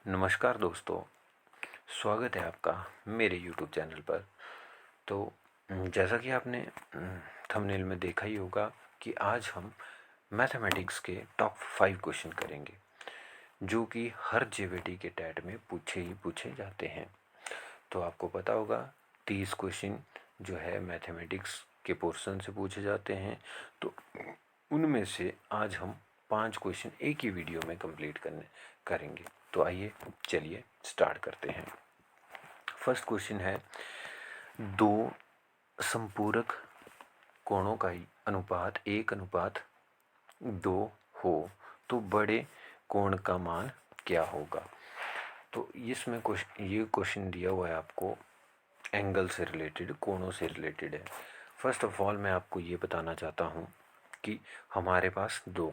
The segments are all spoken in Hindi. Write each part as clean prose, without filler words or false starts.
नमस्कार दोस्तों, स्वागत है आपका मेरे YouTube चैनल पर। तो जैसा कि आपने थंबनेल में देखा ही होगा कि आज हम मैथमेटिक्स के टॉप 5 क्वेश्चन करेंगे जो कि हर जेवीटी के टैट में पूछे जाते हैं। तो आपको पता होगा 30 क्वेश्चन जो है मैथमेटिक्स के पोर्शन से पूछे जाते हैं। तो उनमें से आज हम 5 क्वेश्चन एक ही वीडियो में कंप्लीट करेंगे। तो आइए चलिए स्टार्ट करते हैं। फर्स्ट क्वेश्चन है, दो संपूरक कोणों का अनुपात 1:2 हो तो बड़े कोण का मान क्या होगा। तो इसमें ये क्वेश्चन दिया हुआ है आपको एंगल से रिलेटेड, कोणों से रिलेटेड है। फर्स्ट ऑफ ऑल मैं आपको ये बताना चाहता हूँ कि हमारे पास दो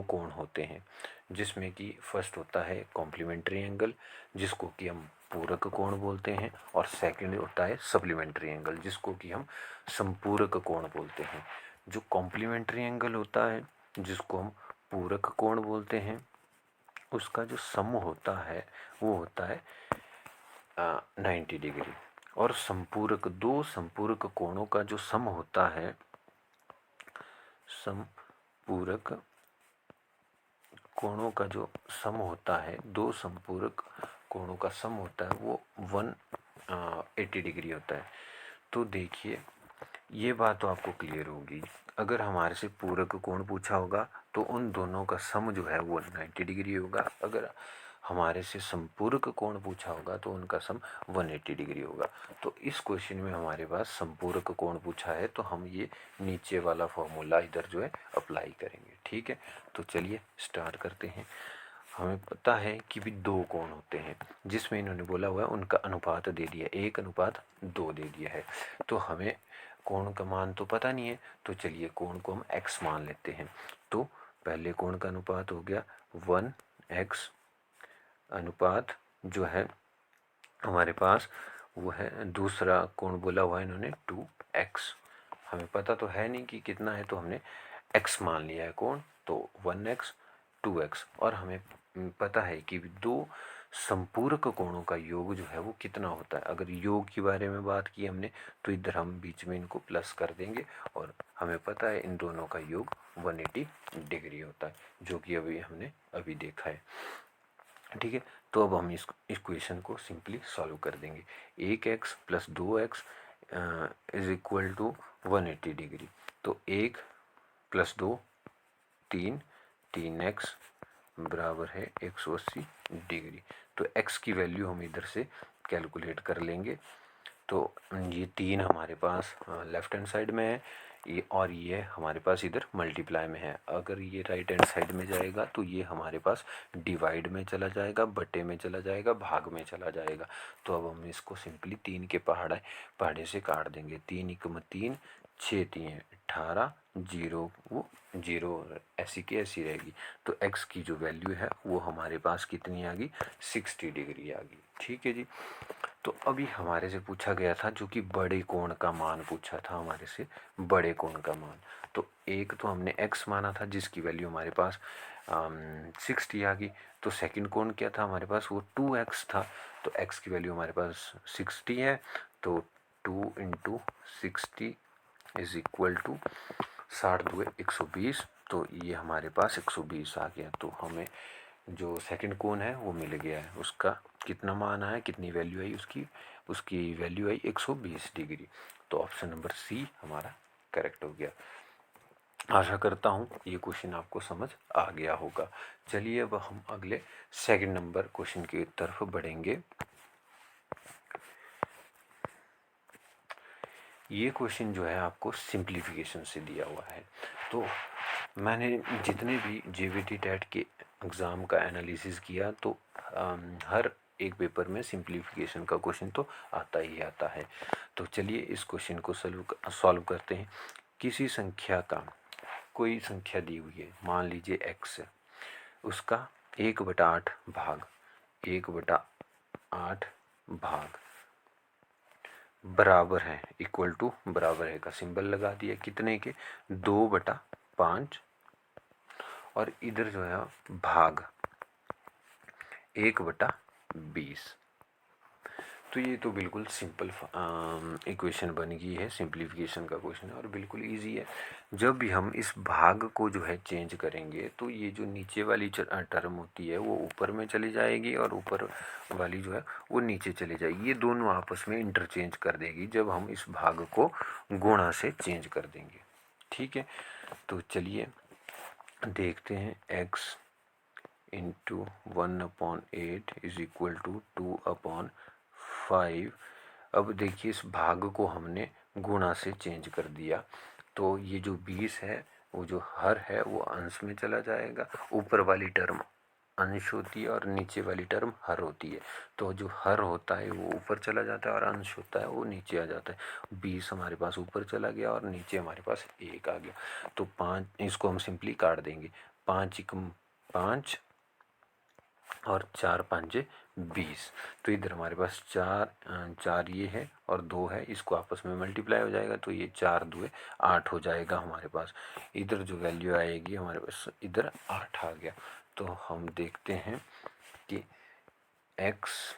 कोण होते हैं, जिसमें कि फर्स्ट होता है कॉम्प्लीमेंट्री एंगल जिसको कि हम पूरक कोण बोलते हैं, और सेकंड होता है सप्लीमेंट्री एंगल जिसको कि हम संपूरक कोण बोलते हैं। जो कॉम्प्लीमेंट्री एंगल होता है जिसको हम पूरक कोण बोलते हैं, उसका जो सम होता है वो होता है 90 डिग्री। और दो संपूरक कोणों का जो सम होता है, संपूरक कोणों का जो सम होता है, दो संपूरक कोणों का सम होता है वो 180 डिग्री होता है। तो देखिए ये बात तो आपको क्लियर होगी, अगर हमारे से पूरक कोण पूछा होगा तो उन दोनों का सम जो है वो 90 डिग्री होगा। अगर हमारे से संपूरक कोण पूछा होगा तो उनका सम 180 डिग्री होगा। तो इस क्वेश्चन में हमारे पास संपूरक कोण पूछा है तो हम ये नीचे वाला फॉर्मूला इधर जो है अप्लाई करेंगे। ठीक है, तो चलिए स्टार्ट करते हैं। हमें पता है कि भी दो कोण होते हैं जिसमें इन्होंने बोला हुआ है उनका अनुपात दे दिया, 1:2 दे दिया है। तो हमें कोण का मान तो पता नहीं है, तो चलिए कोण को हम x मान लेते हैं। तो पहले कोण का अनुपात हो गया 1x, अनुपात जो है हमारे पास वो है, दूसरा कोण बोला हुआ है इन्होंने 2x। हमें पता तो है नहीं कि कितना है, तो हमने x मान लिया है कोण, तो 1x 2x। और हमें पता है कि दो संपूरक कोणों का योग जो है वो कितना होता है। अगर योग के बारे में बात की हमने तो इधर हम बीच में इनको प्लस कर देंगे, और हमें पता है इन दोनों का योग 180 डिग्री होता है, जो कि हमने अभी देखा है। ठीक है, तो अब हम इस इक्वेशन को सिंपली सॉल्व कर देंगे। 1x + 2x is equal to 180 degree. तो 1 + 2 3, 3x बराबर है 180 डिग्री। तो x की वैल्यू हम इधर से कैलकुलेट कर लेंगे। तो ये 3 हमारे पास लेफ्ट हैंड साइड में है, ये और ये हमारे पास इधर मल्टीप्लाई में है। अगर ये राइट हैंड साइड में जाएगा तो ये हमारे पास डिवाइड में चला जाएगा, बटे में चला जाएगा, भाग में चला जाएगा। तो अब हम इसको सिंपली 3 के पहाड़े से काट देंगे। 3 × 3 6 3 18, 0 वो 0 ऐसी की ऐसी रहेगी। तो x की जो वैल्यू है वो हमारे पास कितनी आ गई, 60 डिग्री आ गई। ठीक है जी। तो अभी हमारे से पूछा गया था जो कि बड़े कोण का मान पूछा था हमारे से, बड़े कोण का मान। तो एक तो हमने x माना था जिसकी वैल्यू हमारे पास 60 आ गई। तो सेकंड कोण क्या था हमारे पास, वो 2x था। तो x की वैल्यू हमारे पास 60 है, तो 2 × 60 इज इक्वल टू 60 × 2 = 120। तो ये हमारे पास 120 आ गया। तो हमें जो सेकंड कोण है वो मिल गया है, उसका कितना मान आया, कितनी वैल्यू आई उसकी वैल्यू आई 120 डिग्री। तो ऑप्शन नंबर सी हमारा करेक्ट हो गया। आशा करता हूँ ये क्वेश्चन आपको समझ आ गया होगा। चलिए अब हम अगले सेकंड नंबर क्वेश्चन की तरफ बढ़ेंगे। ये क्वेश्चन जो है आपको सिंप्लीफिकेशन से दिया हुआ है। तो मैंने जितने भी जेवीटी टेट के एग्ज़ाम का एनालिसिस किया तो हर एक पेपर में सिंप्लीफिकेशन का क्वेश्चन तो आता ही आता है। तो चलिए इस क्वेश्चन को सॉल्व करते हैं। किसी संख्या का, कोई संख्या दी हुई है, मान लीजिए x है, उसका 1/8 भाग 1/8 भाग बराबर है, इक्वल टू बराबर है का सिंबल लगा दिया, कितने के, 2/5। और इधर जो है भाग 1/20। तो ये तो बिल्कुल सिंपल इक्वेशन बन गई है, सिंप्लीफिकेशन का क्वेश्चन है और बिल्कुल इजी है। जब भी हम इस भाग को जो है चेंज करेंगे तो ये जो नीचे वाली टर्म होती है वो ऊपर में चली जाएगी और ऊपर वाली जो है वो नीचे चली जाएगी। ये दोनों आपस में इंटरचेंज कर देगी जब हम इस भाग को गुणा से चेंज कर देंगे। ठीक है, तो चलिए देखते हैं। x into 1/8 is equal to 2/5। अब देखिए इस भाग को हमने गुणा से चेंज कर दिया, तो ये जो 20 है वो जो हर है वो अंश में चला जाएगा। ऊपर वाली टर्म अंश होती है और नीचे वाली टर्म हर होती है। तो जो हर होता है वो ऊपर चला जाता है और अंश होता है वो नीचे आ जाता है। 20 हमारे पास ऊपर चला गया और नीचे हमारे पास 1 आ गया। तो 5, इसको हम सिंपली काट देंगे। 5 एकम 5 और 4 5 20। तो इधर हमारे पास 4 ये है और 2 है, इसको आपस में मल्टीप्लाई हो जाएगा तो ये 4 2 8 हो जाएगा हमारे पास। इधर जो वैल्यू आएगी हमारे पास इधर 8 आ गया। तो हम देखते हैं कि x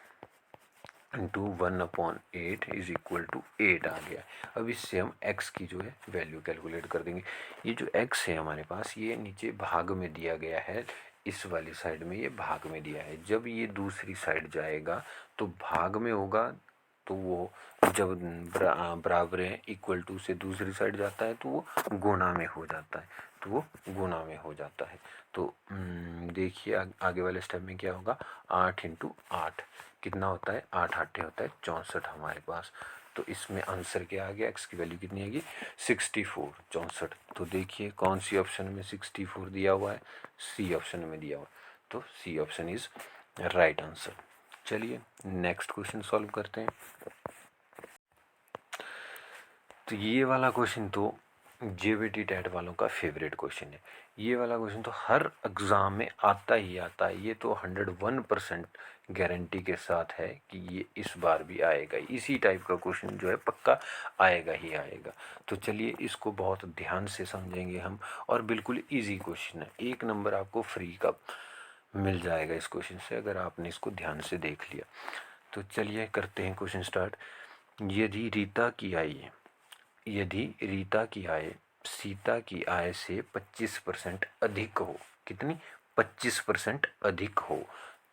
into 1/8 is equal to 8 आ गया। अब इससे हम x की जो है वैल्यू कैलकुलेट कर देंगे। ये जो x है हमारे पास ये नीचे भाग में दिया गया है, इस वाली साइड में ये भाग में दिया है। जब ये दूसरी साइड जाएगा तो भाग में होगा, तो वो जब बराबर है इक्वल टू से दूसरी साइड जाता है तो वो गुणा में हो जाता है, तो वो गुणा में हो जाता है। तो देखिए आगे वाले स्टेप में क्या होगा। 8 इंटू 8 कितना होता है, 8 8 होता है 64 हमारे पास। तो इसमें आंसर क्या आ गया, x की वैल्यू कितनी आएगी 64 64। तो देखिए कौन सी ऑप्शन में 64 दिया हुआ है, सी ऑप्शन में दिया हुआ, तो C option is right answer. चलिए नेक्स्ट क्वेश्चन सॉल्व करते हैं। तो ये वाला क्वेश्चन तो जेबीटी टेट वालों का फेवरेट क्वेश्चन है। ये वाला क्वेश्चन तो हर एग्ज़ाम में आता ही आता है। ये तो 101% गारंटी के साथ है कि ये इस बार भी आएगा। इसी टाइप का क्वेश्चन जो है पक्का आएगा ही आएगा। तो चलिए इसको बहुत ध्यान से समझेंगे हम, और बिल्कुल इजी क्वेश्चन है। 1 नंबर आपको फ्री का मिल जाएगा इस क्वेश्चन से अगर आपने इसको ध्यान से देख लिया। तो चलिए करते हैं क्वेश्चन स्टार्ट। यदि रीता की आय सीता की आय से 25% अधिक हो, कितनी 25% अधिक हो,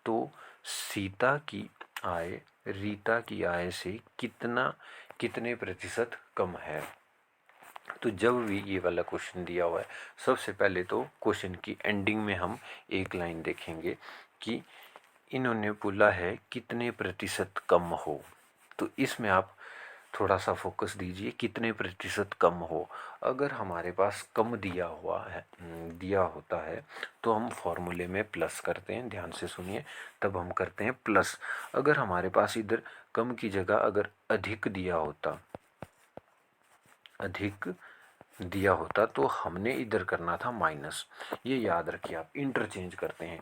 तो सीता की आय रीता की आय से कितने प्रतिशत कम है। तो जब भी ये वाला क्वेश्चन दिया हुआ है, सबसे पहले तो क्वेश्चन की एंडिंग में हम एक लाइन देखेंगे कि इन्होंने बोला है कितने प्रतिशत कम हो। तो इसमें आप थोड़ा सा फोकस दीजिए, कितने प्रतिशत कम हो। अगर हमारे पास कम दिया होता है तो हम फॉर्मूले में प्लस करते हैं, ध्यान से सुनिए, तब हम करते हैं प्लस। अगर हमारे पास इधर कम की जगह अगर अधिक दिया होता तो हमने इधर करना था माइनस। ये याद रखिए, आप इंटरचेंज करते हैं।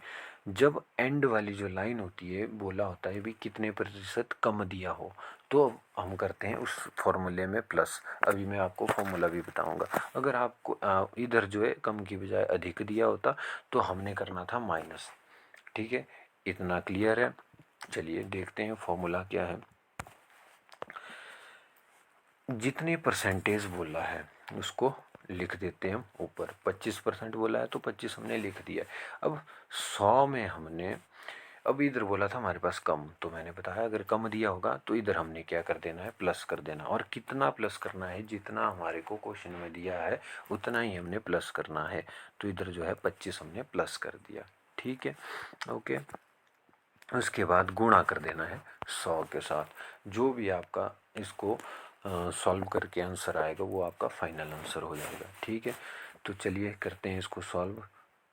जब एंड वाली जो लाइन होती है बोला होता है भी कितने प्रतिशत कम दिया हो, तो अब हम करते हैं उस फॉर्मूले में प्लस। अभी मैं आपको फॉर्मूला भी बताऊंगा। अगर आपको इधर जो है कम की बजाय अधिक दिया होता तो हमने करना था माइनस। ठीक है, इतना क्लियर है। चलिए देखते हैं फॉर्मूला क्या है। जितने परसेंटेज बोला है उसको लिख देते हैं हम ऊपर। 25% बोला है तो 25 हमने लिख दिया। अब 100 में हमने, अब इधर बोला था हमारे पास कम, तो मैंने बताया अगर कम दिया होगा तो इधर हमने क्या कर देना है, प्लस कर देना। और कितना प्लस करना है, जितना हमारे को क्वेश्चन में दिया है उतना ही हमने प्लस करना है। तो इधर जो है 25 हमने प्लस कर दिया। ठीक है, ओके। उसके बाद गुणा कर देना है 100 के साथ। जो भी आपका इसको सॉल्व करके आंसर आएगा वो आपका फाइनल आंसर हो जाएगा। ठीक है, तो चलिए करते हैं इसको सॉल्व।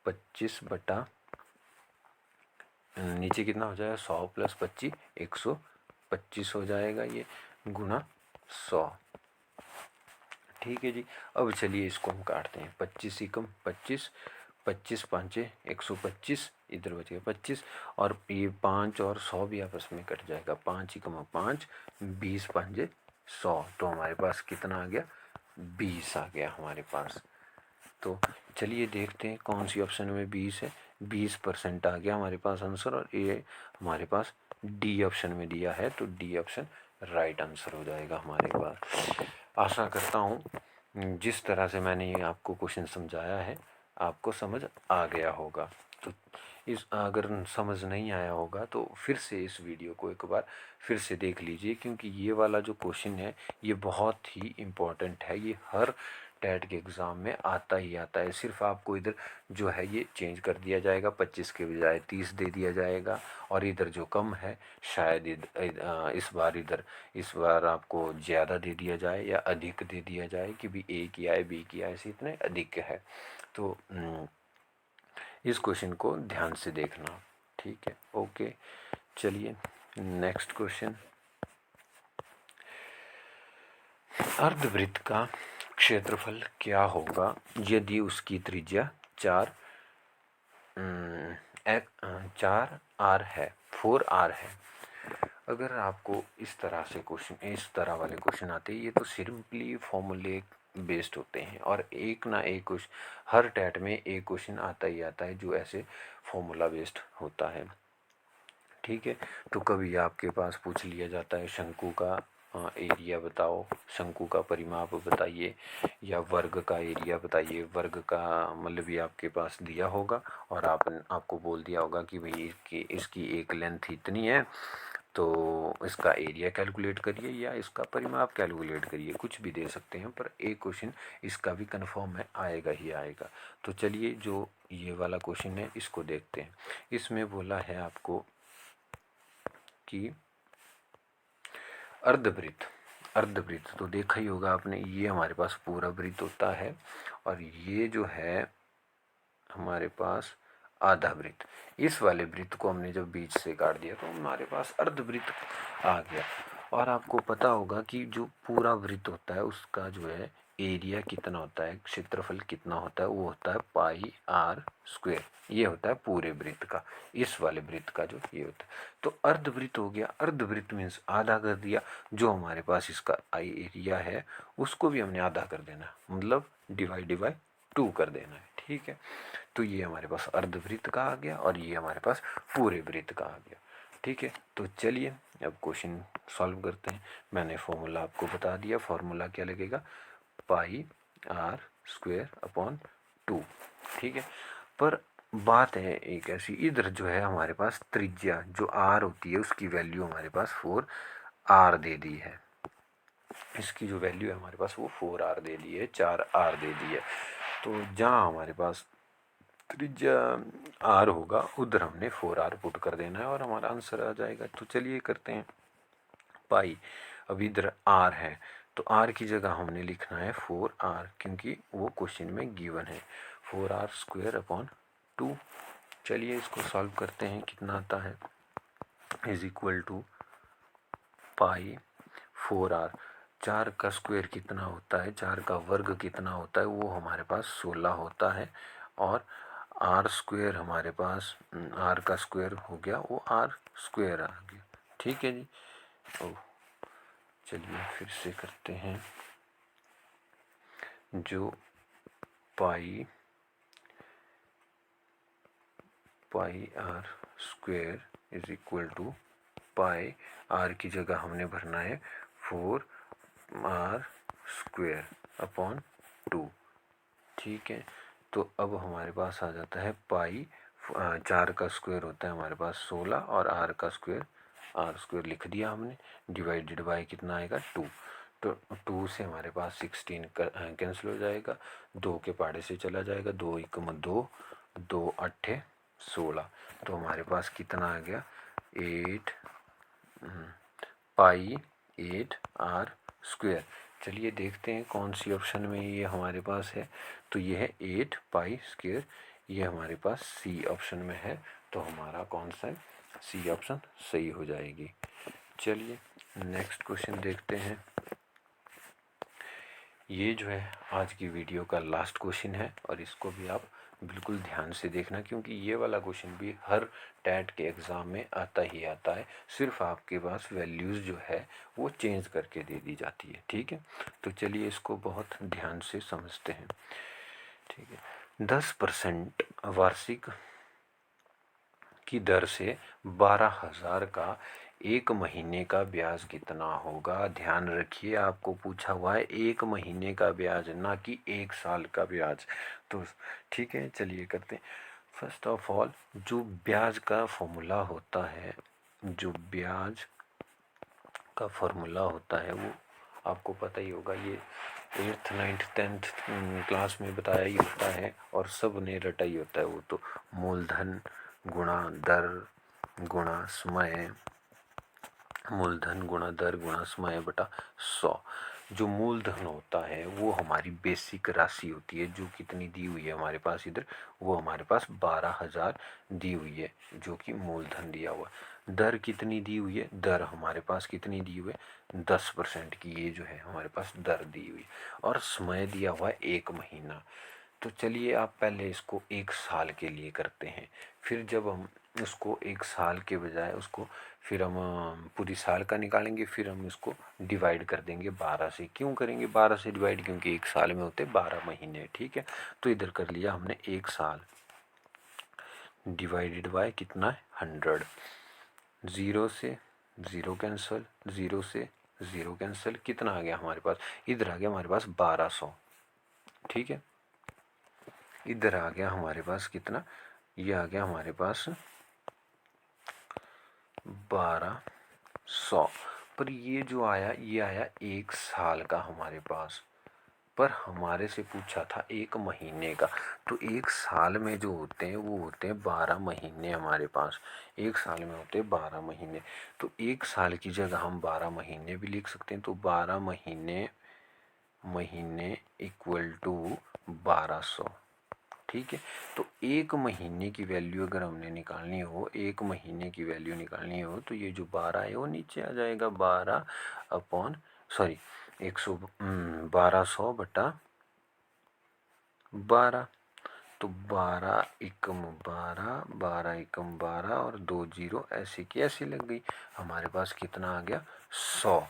25 बटा नीचे कितना हो जाएगा, 100 प्लस 25 125 हो जाएगा, ये गुना 100। ठीक है जी। अब चलिए इसको हम काटते हैं। 25 एकम 25, 25 पाँचे 125, इधर बच गया 25, और ये 5 और 100 भी आपस में कट जाएगा। 5 एकम 5, 20 पाँचे 100, तो हमारे पास कितना आ गया, 20 आ गया हमारे पास। तो चलिए देखते हैं कौन सी ऑप्शन में 20 है। 20% आ गया हमारे पास आंसर, और ये हमारे पास डी ऑप्शन में दिया है, तो डी ऑप्शन राइट आंसर हो जाएगा हमारे पास। आशा करता हूँ जिस तरह से मैंने ये आपको क्वेश्चन समझाया है आपको समझ आ गया होगा। तो इस अगर समझ नहीं आया होगा तो फिर से इस वीडियो को एक बार फिर से देख लीजिए, क्योंकि ये वाला जो क्वेश्चन है ये बहुत ही इम्पोर्टेंट है। ये हर टेट के एग्ज़ाम में आता ही आता है। सिर्फ आपको इधर जो है ये चेंज कर दिया जाएगा, 25 के बजाय 30 दे दिया जाएगा, और इधर जो कम है शायद इस बार आपको ज़्यादा दे दिया जाए या अधिक दे दिया जाए कि भी ए की आए बी की आए से इतने अधिक है। तो इस क्वेश्चन को ध्यान से देखना, ठीक है। ओके, चलिए नेक्स्ट क्वेश्चन। अर्धवृत्त का क्षेत्रफल क्या होगा यदि उसकी त्रिज्या 4r है, 4r है। अगर आपको इस तरह वाले क्वेश्चन आते हैं, ये तो सिंपली फॉर्मूले बेस्ड होते हैं, और एक ना एक क्वेश्चन हर टेट में एक क्वेश्चन आता ही आता है जो ऐसे फॉर्मूला बेस्ड होता है, ठीक है। तो कभी आपके पास पूछ लिया जाता है शंकु का एरिया बताओ, शंकु का परिमाप बताइए, या वर्ग का एरिया बताइए। वर्ग का मतलब ये आपके पास दिया होगा और आपको बोल दिया होगा कि भाई इसकी एक लेंथ इतनी है, तो इसका एरिया कैलकुलेट करिए या इसका परिमाप कैलकुलेट करिए, कुछ भी दे सकते हैं, पर एक क्वेश्चन इसका भी कंफर्म है, आएगा ही आएगा। तो चलिए जो ये वाला क्वेश्चन है इसको देखते हैं। इसमें बोला है आपको कि अर्धवृत्त तो देखा ही होगा आपने, ये हमारे पास पूरा वृत्त होता है, और ये जो है हमारे पास आधा वृत्त। इस वाले वृत्त को हमने जब बीच से काट दिया तो हमारे पास अर्धवृत्त आ गया। और आपको पता होगा कि जो पूरा वृत्त होता है उसका जो है एरिया कितना होता है, क्षेत्रफल कितना होता है, वो होता है पाई आर स्क्वायर। ये होता है पूरे वृत्त का, इस वाले वृत्त का जो ये होता है। तो अर्धवृत्त हो गया, अर्धवृत्त मीन्स आधा कर दिया। जो हमारे पास इसका आई एरिया है उसको भी हमने आधा कर देना, मतलब डिवाइड बाय 2 कर देना है, ठीक है। तो ये हमारे पास अर्धवृत्त का आ गया और ये हमारे पास पूरे वृत्त का आ गया, ठीक है। तो चलिए अब क्वेश्चन सॉल्व करते हैं। मैंने फॉर्मूला आपको बता दिया, फॉर्मूला क्या लगेगा, पाई आर स्क्वायर अपॉन 2, ठीक है। पर बात है एक ऐसी, इधर जो है हमारे पास त्रिज्या जो आर होती है उसकी वैल्यू हमारे पास 4r दे दी है। इसकी जो वैल्यू है हमारे पास वो 4r दे दी है, 4r दे दी है। तो जहाँ हमारे पास त्रिज्या r होगा उधर हमने 4r पुट कर देना है और हमारा आंसर आ जाएगा। तो चलिए करते हैं पाई। अब इधर r है तो r की जगह हमने लिखना है 4r, क्योंकि वो क्वेश्चन में गिवन है, 4r स्क्वायर अपॉन 2। चलिए इसको सॉल्व करते हैं, कितना आता है, is equal to pi 4r। 4 का स्क्वायर कितना होता है, 4 का वर्ग कितना होता है, वो हमारे पास 16 होता है, और आर स्क्वायर हमारे पास आर का स्क्वायर हो गया, वो आर स्क्वायर आ गया, ठीक है जी। ओ चलिए फिर से करते हैं, जो pi r square is equal to pi r की जगह हमने भरना है 4r स्क्वायर अपॉन 2, ठीक है। तो अब हमारे पास आ जाता है पाई 4 का स्क्वायर होता है हमारे पास 16, और r का स्क्वायर आर स्क्वायर लिख दिया हमने, डिवाइडेड बाय कितना आएगा 2। तो 2 से हमारे पास 16 कैंसिल हो जाएगा, 2 के पहाड़े से चला जाएगा, 2 एकम 2, 2 अट्ठे 16। तो हमारे पास कितना आ गया 8 पाई 8r स्क्वायर। चलिए देखते हैं कौन सी ऑप्शन में ये हमारे पास है। तो ये है 8 पाई स्क्वायर, ये हमारे पास सी ऑप्शन में है, तो हमारा कौन सा है, सी ऑप्शन सही हो जाएगी। चलिए नेक्स्ट क्वेश्चन देखते हैं। ये जो है आज की वीडियो का लास्ट क्वेश्चन है, और इसको भी आप बिल्कुल ध्यान से देखना, क्योंकि ये वाला क्वेश्चन भी हर टैट के एग्ज़ाम में आता ही आता है। सिर्फ आपके पास वैल्यूज़ जो है वो चेंज करके दे दी जाती है, ठीक है। तो चलिए इसको बहुत ध्यान से समझते हैं, ठीक है। 10% वार्षिक की दर से 12,000 का एक महीने का ब्याज कितना होगा। ध्यान रखिए, आपको पूछा हुआ है एक महीने का ब्याज, ना कि एक साल का ब्याज। तो ठीक है, चलिए करते हैं। फर्स्ट ऑफ ऑल जो ब्याज का फॉर्मूला होता है, जो ब्याज का फॉर्मूला होता है वो आपको पता ही होगा। ये 8th 9th 10th क्लास में बताया ही होता है और सब ने रटा ही होता है। वो तो मूलधन गुणा दर गुणा समय, मूलधन गुणा दर गुणा समय बटा 100। जो मूलधन होता है वो हमारी बेसिक राशि होती है, जो कितनी दी हुई है हमारे पास इधर, वो हमारे पास 12,000 दी हुई है, जो कि मूलधन दिया हुआ। दर कितनी दी हुई है, दर हमारे पास कितनी दी हुई है 10% की, ये जो है हमारे पास दर दी हुई। और समय दिया हुआ है 1 महीना। तो चलिए आप पहले इसको 1 साल के लिए करते हैं, फिर जब हम उसको 1 साल के बजाय उसको फिर हम पूरी साल का निकालेंगे, फिर हम इसको डिवाइड कर देंगे 12 से। क्यों करेंगे 12 से डिवाइड, क्योंकि 1 साल में होते 12 महीने। ठीक है, तो इधर कर लिया हमने 1 साल डिवाइडेड बाय कितना है 100। 0 से 0 कैंसिल, 0 से 0 कैंसिल, कितना आ गया हमारे पास, इधर आ गया हमारे पास 1200। ठीक है, इधर आ गया हमारे पास कितना, ये आ गया हमारे पास 1200। पर ये जो आया ये आया 1 साल का हमारे पास, पर हमारे से पूछा था 1 महीने का। तो 1 साल में जो होते हैं वो होते हैं 12 महीने हमारे पास। 1 साल में होते हैं 12 महीने, तो 1 साल की जगह हम 12 महीने भी लिख सकते हैं। तो 12 महीने इक्वल टू 1200। ठीक है, तो 1 महीने की वैल्यू अगर हमने निकालनी हो, 1 महीने की वैल्यू निकालनी हो, तो ये जो 12 है वो नीचे आ जाएगा 1200 बटा 12। तो 12 एकम 12, 12 एकम 12 और 2 जीरो ऐसे की ऐसी लग गई। हमारे पास कितना आ गया 100।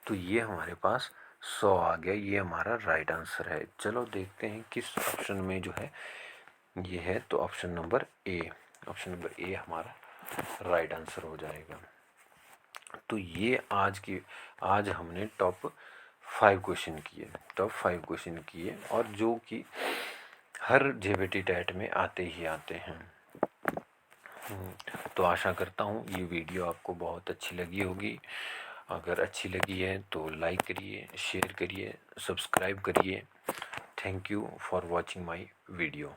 तो ये हमारे पास 100 आ गया, ये हमारा राइट आंसर है। चलो देखते हैं किस ऑप्शन में जो है ये है। तो option number A, option number A हमारा राइट आंसर हो जाएगा। तो ये आज हमने टॉप 5 क्वेश्चन किए, और जो कि हर जेबीटी टेट में आते ही आते हैं। तो आशा करता हूँ ये वीडियो आपको बहुत अच्छी लगी होगी। अगर अच्छी लगी है तो लाइक करिए, शेयर करिए, सब्सक्राइब करिए। Thank you for watching my video.